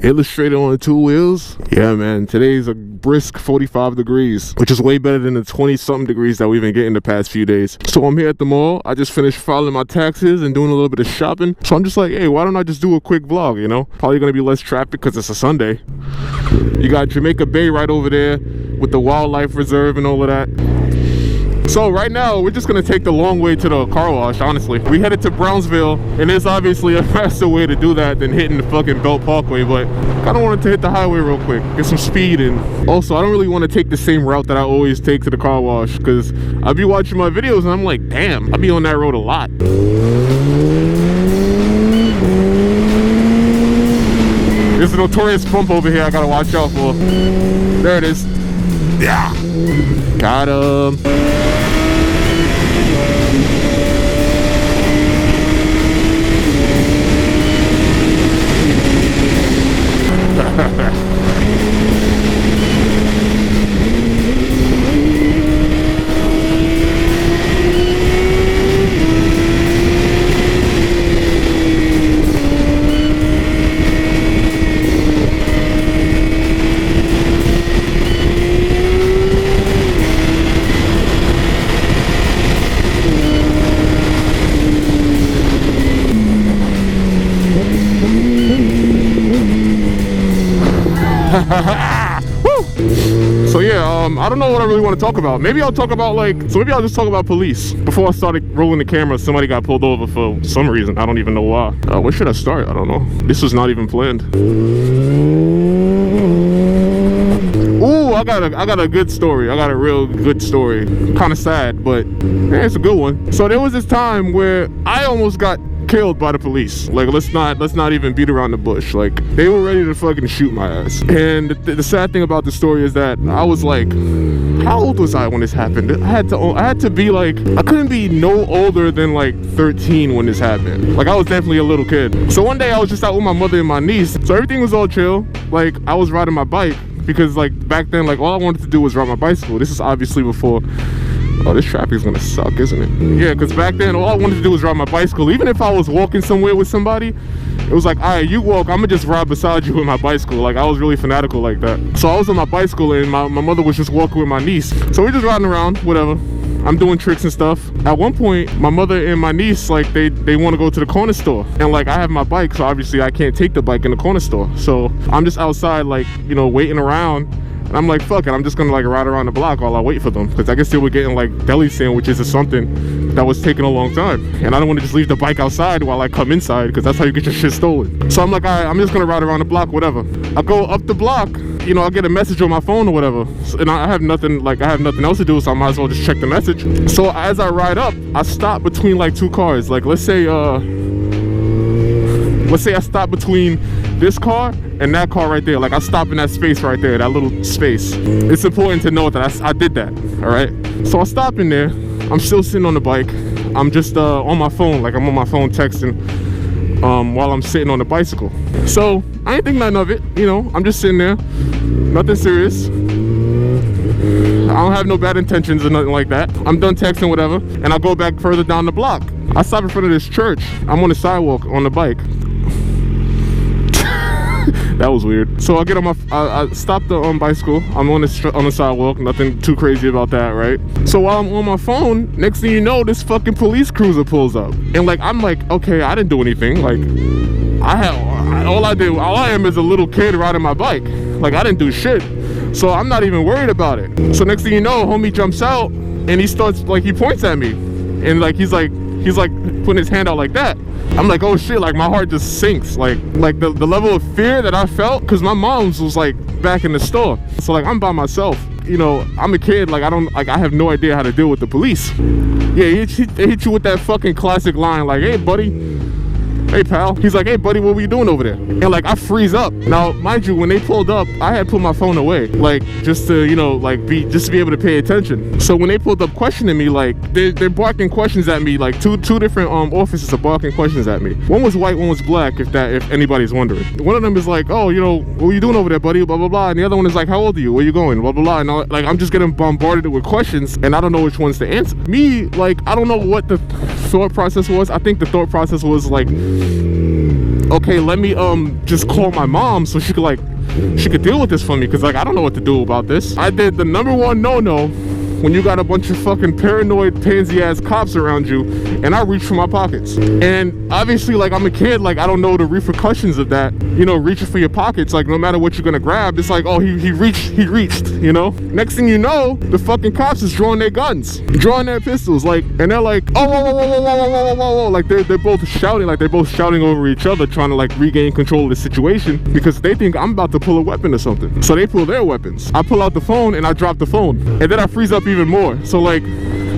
Illustrator on 2 wheels. Yeah, man, today's a brisk 45 degrees, which is way better than the 20-something degrees that we've been getting the past few days. So I'm here at the mall. I just finished filing my taxes and doing a little bit of shopping. So I'm just like, hey, why don't I just do a quick vlog, you know? Probably gonna be less traffic because it's a Sunday. You got Jamaica Bay right over there with the wildlife reserve and all of that. So right now, we're just gonna take the long way to the car wash, honestly. We headed to Brownsville, and there's obviously a faster way to do that than hitting the fucking Belt Parkway, but I kinda wanted to hit the highway real quick, get some speed, and also I don't really wanna take the same route that I always take to the car wash, because I be watching my videos and I'm like, damn, I be on that road a lot. There's a notorious bump over here I gotta watch out for. There it is. Yeah. Got him. Woo! So yeah, I don't know what I really want to talk about. Maybe I'll talk about maybe I'll just talk about police. Before I started rolling the camera, somebody got pulled over for some reason. I don't even know why. Where should I start? I don't know. This was not even planned. Ooh, I got a good story. I got a real good story. Kind of sad, but yeah, it's a good one. So there was this time where I almost got killed by the police. Like, let's not even beat around the bush. Like, they were ready to fucking shoot my ass. And the sad thing about the story is that I was like, how old was I when this happened? I had to be like, I couldn't be no older than like 13 when this happened. Like, I was definitely a little kid. So one day I was just out with my mother and my niece. So everything was all chill. Like, I was riding my bike because like back then, like all I wanted to do was ride my bicycle. This is obviously before. Oh, this traffic is gonna suck, isn't it? Yeah, because back then, all I wanted to do was ride my bicycle. Even if I was walking somewhere with somebody, it was like, all right, you walk, I'm gonna just ride beside you with my bicycle. Like, I was really fanatical like that. So I was on my bicycle, and my mother was just walking with my niece. So we're just riding around, whatever. I'm doing tricks and stuff. At one point, my mother and my niece, like, they want to go to the corner store. And, like, I have my bike, so obviously I can't take the bike in the corner store. So I'm just outside, like, you know, waiting around. And I'm like, fuck it, I'm just gonna like ride around the block while I wait for them, because I guess they were getting like deli sandwiches or something that was taking a long time, and I don't want to just leave the bike outside while I come inside, because that's how you get your shit stolen. So I'm like, all right, I'm just gonna ride around the block, whatever. I go up the block, you know, I get a message on my phone or whatever, and I have nothing else to do, so I might as well just check the message. So as I ride up, I stop between like 2 cars. Like, let's say I stop between this car and that car right there. Like, I stop in that space right there, that little space. It's important to note that I did that, all right? So I stop in there. I'm still sitting on the bike. I'm just on my phone, like I'm on my phone texting while I'm sitting on the bicycle. So I ain't think nothing of it, you know. I'm just sitting there, nothing serious. I don't have no bad intentions or nothing like that. I'm done texting, whatever, and I go back further down the block. I stop in front of this church. I'm on the sidewalk on the bike. That was weird. So I get on I stopped the bicycle. I'm on the sidewalk. Nothing too crazy about that, right? So while I'm on my phone, next thing you know, this fucking police cruiser pulls up, and like I'm like, okay, I didn't do anything. Like, all I am is a little kid riding my bike. Like, I didn't do shit. So I'm not even worried about it. So next thing you know, homie jumps out and he starts like, he points at me, and like he's like putting his hand out like that. I'm like, oh shit, like my heart just sinks. Like the level of fear that I felt, because my mom's was like back in the store. So like I'm by myself, you know, I'm a kid, like I have no idea how to deal with the police. Yeah, they hit you with that fucking classic line like, hey buddy, hey pal. He's like, hey buddy, what were you doing over there? And like I freeze up. Now mind you, when they pulled up, I had put my phone away, like just to, you know, like be able to pay attention. So when they pulled up questioning me, like they're barking questions at me, like two different officers are barking questions at me. One was white, one was black, if anybody's wondering. One of them is like, oh, you know, what were you doing over there, buddy, blah blah blah, and the other one is like, how old are you, where you going, blah blah blah. And like I'm just getting bombarded with questions and I don't know which ones to answer. Me, like, I don't know what the thought process was. I think the thought process was like, okay, let me just call my mom so she could deal with this for me, because like I don't know what to do about this. I did the number one no when you got a bunch of fucking paranoid pansy ass cops around you, and I reached for my pockets. And obviously, like, I'm a kid, like I don't know the repercussions of that, you know, reaching for your pockets. Like, no matter what you're gonna grab, it's like, oh, he reached, you know. Next thing you know, the fucking cops is drawing their guns, drawing their pistols, like, and they're like, oh, whoa, like they're both shouting, like they're both shouting over each other, trying to like regain control of the situation, because they think I'm about to pull a weapon or something. So they pull their weapons. I pull out the phone and I drop the phone, and then I freeze up even more. So like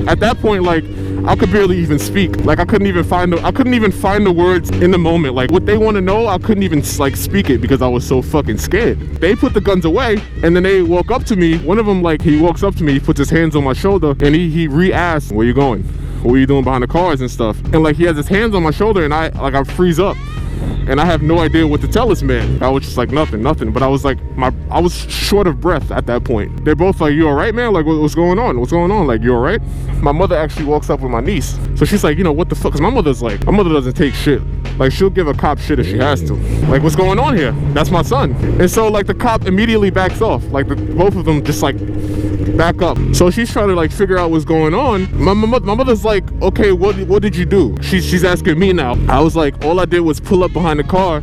at that point, like I could barely even speak. Like I couldn't even find the words in the moment. Like what they want to know, I couldn't even like speak it because I was so fucking scared. They put the guns away, and then they walk up to me. One of them, like, he walks up to me, he puts his hands on my shoulder, and he re-asks, where you going? What were you doing behind the cars and stuff? And like he has his hands on my shoulder, and I freeze up. And I have no idea what to tell this man. I was just like, nothing. But I was like, I was short of breath at that point. They're both like, you all right, man? Like, what's going on? Like, you all right? My mother actually walks up with my niece. So she's like, you know, what the fuck? Because my mother doesn't take shit. Like, she'll give a cop shit if she has to. Like, what's going on here? That's my son. And so, like, the cop immediately backs off. Like, both of them just, like, back up. So she's trying to, like, figure out what's going on. My mother's like, okay, what did you do? She's asking me now. I was like, all I did was pull up behind the car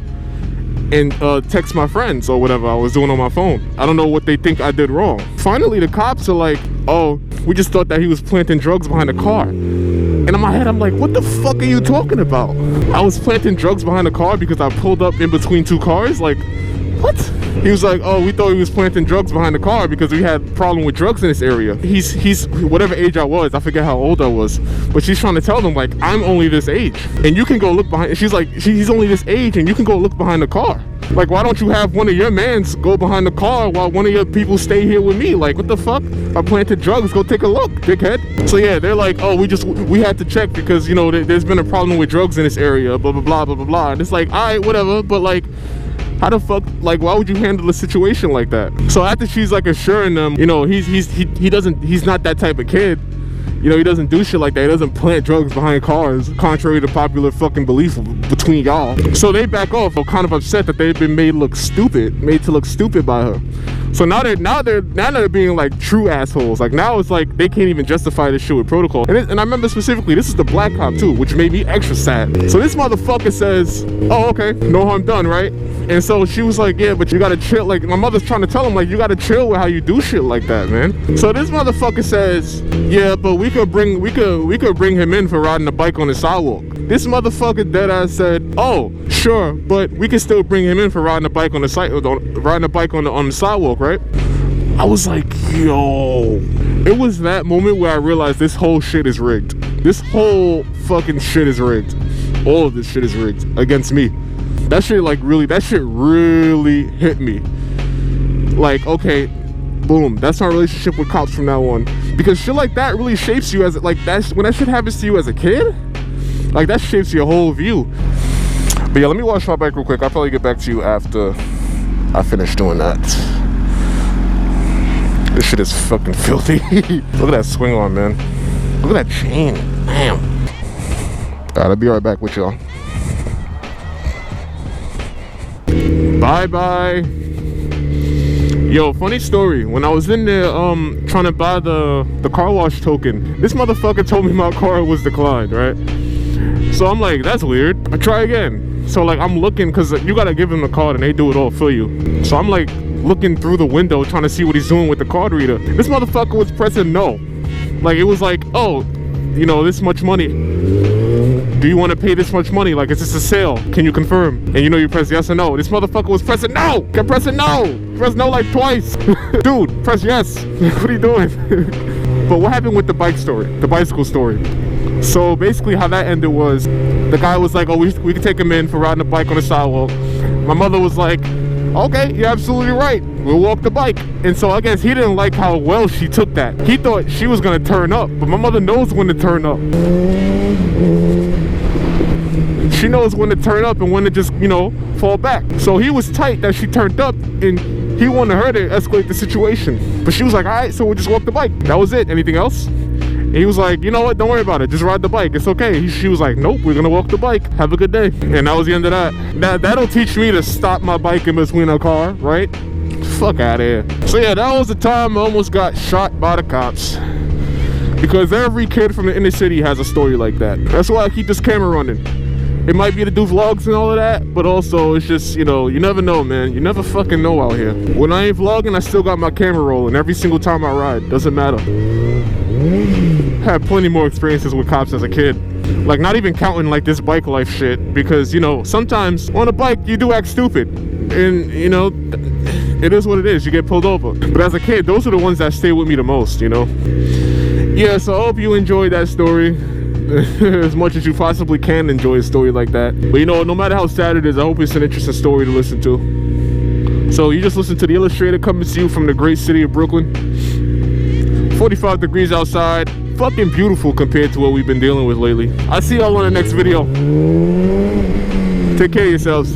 and text my friends or whatever I was doing on my phone. I don't know what they think I did wrong. Finally, the cops are like, oh, we just thought that he was planting drugs behind the car. And in my head, I'm like, what the fuck are you talking about? I was planting drugs behind the car because I pulled up in between two cars? Like, what? He was like, oh, we thought he was planting drugs behind the car because we had a problem with drugs in this area. He's whatever age I was, I forget how old I was, but she's trying to tell them, like, I'm only this age and you can go look behind. She's like, he's only this age and you can go look behind the car. Like, why don't you have one of your mans go behind the car while one of your people stay here with me? Like, what the fuck? I planted drugs, go take a look, dickhead. So yeah, they're like, oh, we had to check because, you know, there's been a problem with drugs in this area, blah, blah, blah, blah, blah, blah. And it's like, all right, whatever, but like, how the fuck, like, why would you handle a situation like that? So after she's like assuring them, you know, he's not that type of kid. You know, he doesn't do shit like that. He doesn't plant drugs behind cars, contrary to popular fucking belief between y'all. So they back off, or kind of upset that they've been made to look stupid by her. So now they're being like true assholes. Like now it's like they can't even justify this shit with protocol. And I remember specifically, this is the black cop too, which made me extra sad. So this motherfucker says, oh, okay, no harm done, right? And so she was like, yeah, but you gotta chill. Like, my mother's trying to tell him, like, you gotta chill with how you do shit like that, man. So this motherfucker says, yeah, but we could bring him in for riding a bike on the sidewalk. This motherfucker deadass said, oh, sure, but we can still bring him in for riding a bike on the sidewalk, right? I was like, yo. It was that moment where I realized this whole shit is rigged. This whole fucking shit is rigged. All of this shit is rigged against me. That shit really hit me. Like, okay, boom, that's my relationship with cops from now on. Because shit like that really shapes you as, like, when that shit happens to you as a kid, like, that shapes your whole view. But yeah, let me wash my bike real quick. I'll probably get back to you after I finish doing that. This shit is fucking filthy. Look at that swing arm, man. Look at that chain. Damn. Alright, I'll be right back with y'all. Bye. Yo, funny story. When I was in there trying to buy the car wash token, this motherfucker told me my car was declined, right? So I'm like, that's weird. I try again. So like, I'm looking, because you gotta give him the card and they do it all for you. So I'm like looking through the window trying to see what he's doing with the card reader. This motherfucker was pressing no. Like, it was like, oh, you know, this much money. Do you want to pay this much money? Like, is this a sale? Can you confirm? And you know, you press yes or no. This motherfucker was pressing no! Kept pressing no! Press no like twice. Dude, press yes. What are you doing? But what happened with the bicycle story? So basically how that ended was, the guy was like, oh, we can take him in for riding a bike on the sidewalk. My mother was like, okay, you're absolutely right. We'll walk the bike. And so I guess he didn't like how well she took that. He thought she was gonna turn up, but my mother knows when to turn up. She knows when to turn up and when to just, you know, fall back. So he was tight that she turned up, and he wanted her to escalate the situation. But she was like, all right, so we'll just walk the bike. That was it. Anything else? And he was like, you know what? Don't worry about it. Just ride the bike. It's okay. She was like, nope, we're gonna walk the bike. Have a good day. And that was the end of that. That'll teach me to stop my bike in between a car, right? Fuck out of here. So yeah, that was the time I almost got shot by the cops. Because every kid from the inner city has a story like that. That's why I keep this camera running. It might be to do vlogs and all of that, but also it's just, you know, you never know, man. You never fucking know out here. When I ain't vlogging, I still got my camera rolling every single time I ride. Doesn't matter. I had plenty more experiences with cops as a kid. Like, not even counting like this bike life shit, because, you know, sometimes on a bike you do act stupid, and you know, it is what it is. You get pulled over. But as a kid, those are the ones that stay with me the most, you know. Yeah, so I hope you enjoyed that story as much as you possibly can enjoy a story like that. But you know, no matter how sad it is, I hope it's an interesting story to listen to. So you just listened to The Illustrator, coming to you from the great city of Brooklyn. 45 degrees outside. Fucking beautiful compared to what we've been dealing with lately. I'll see y'all on the next video. Take care of yourselves.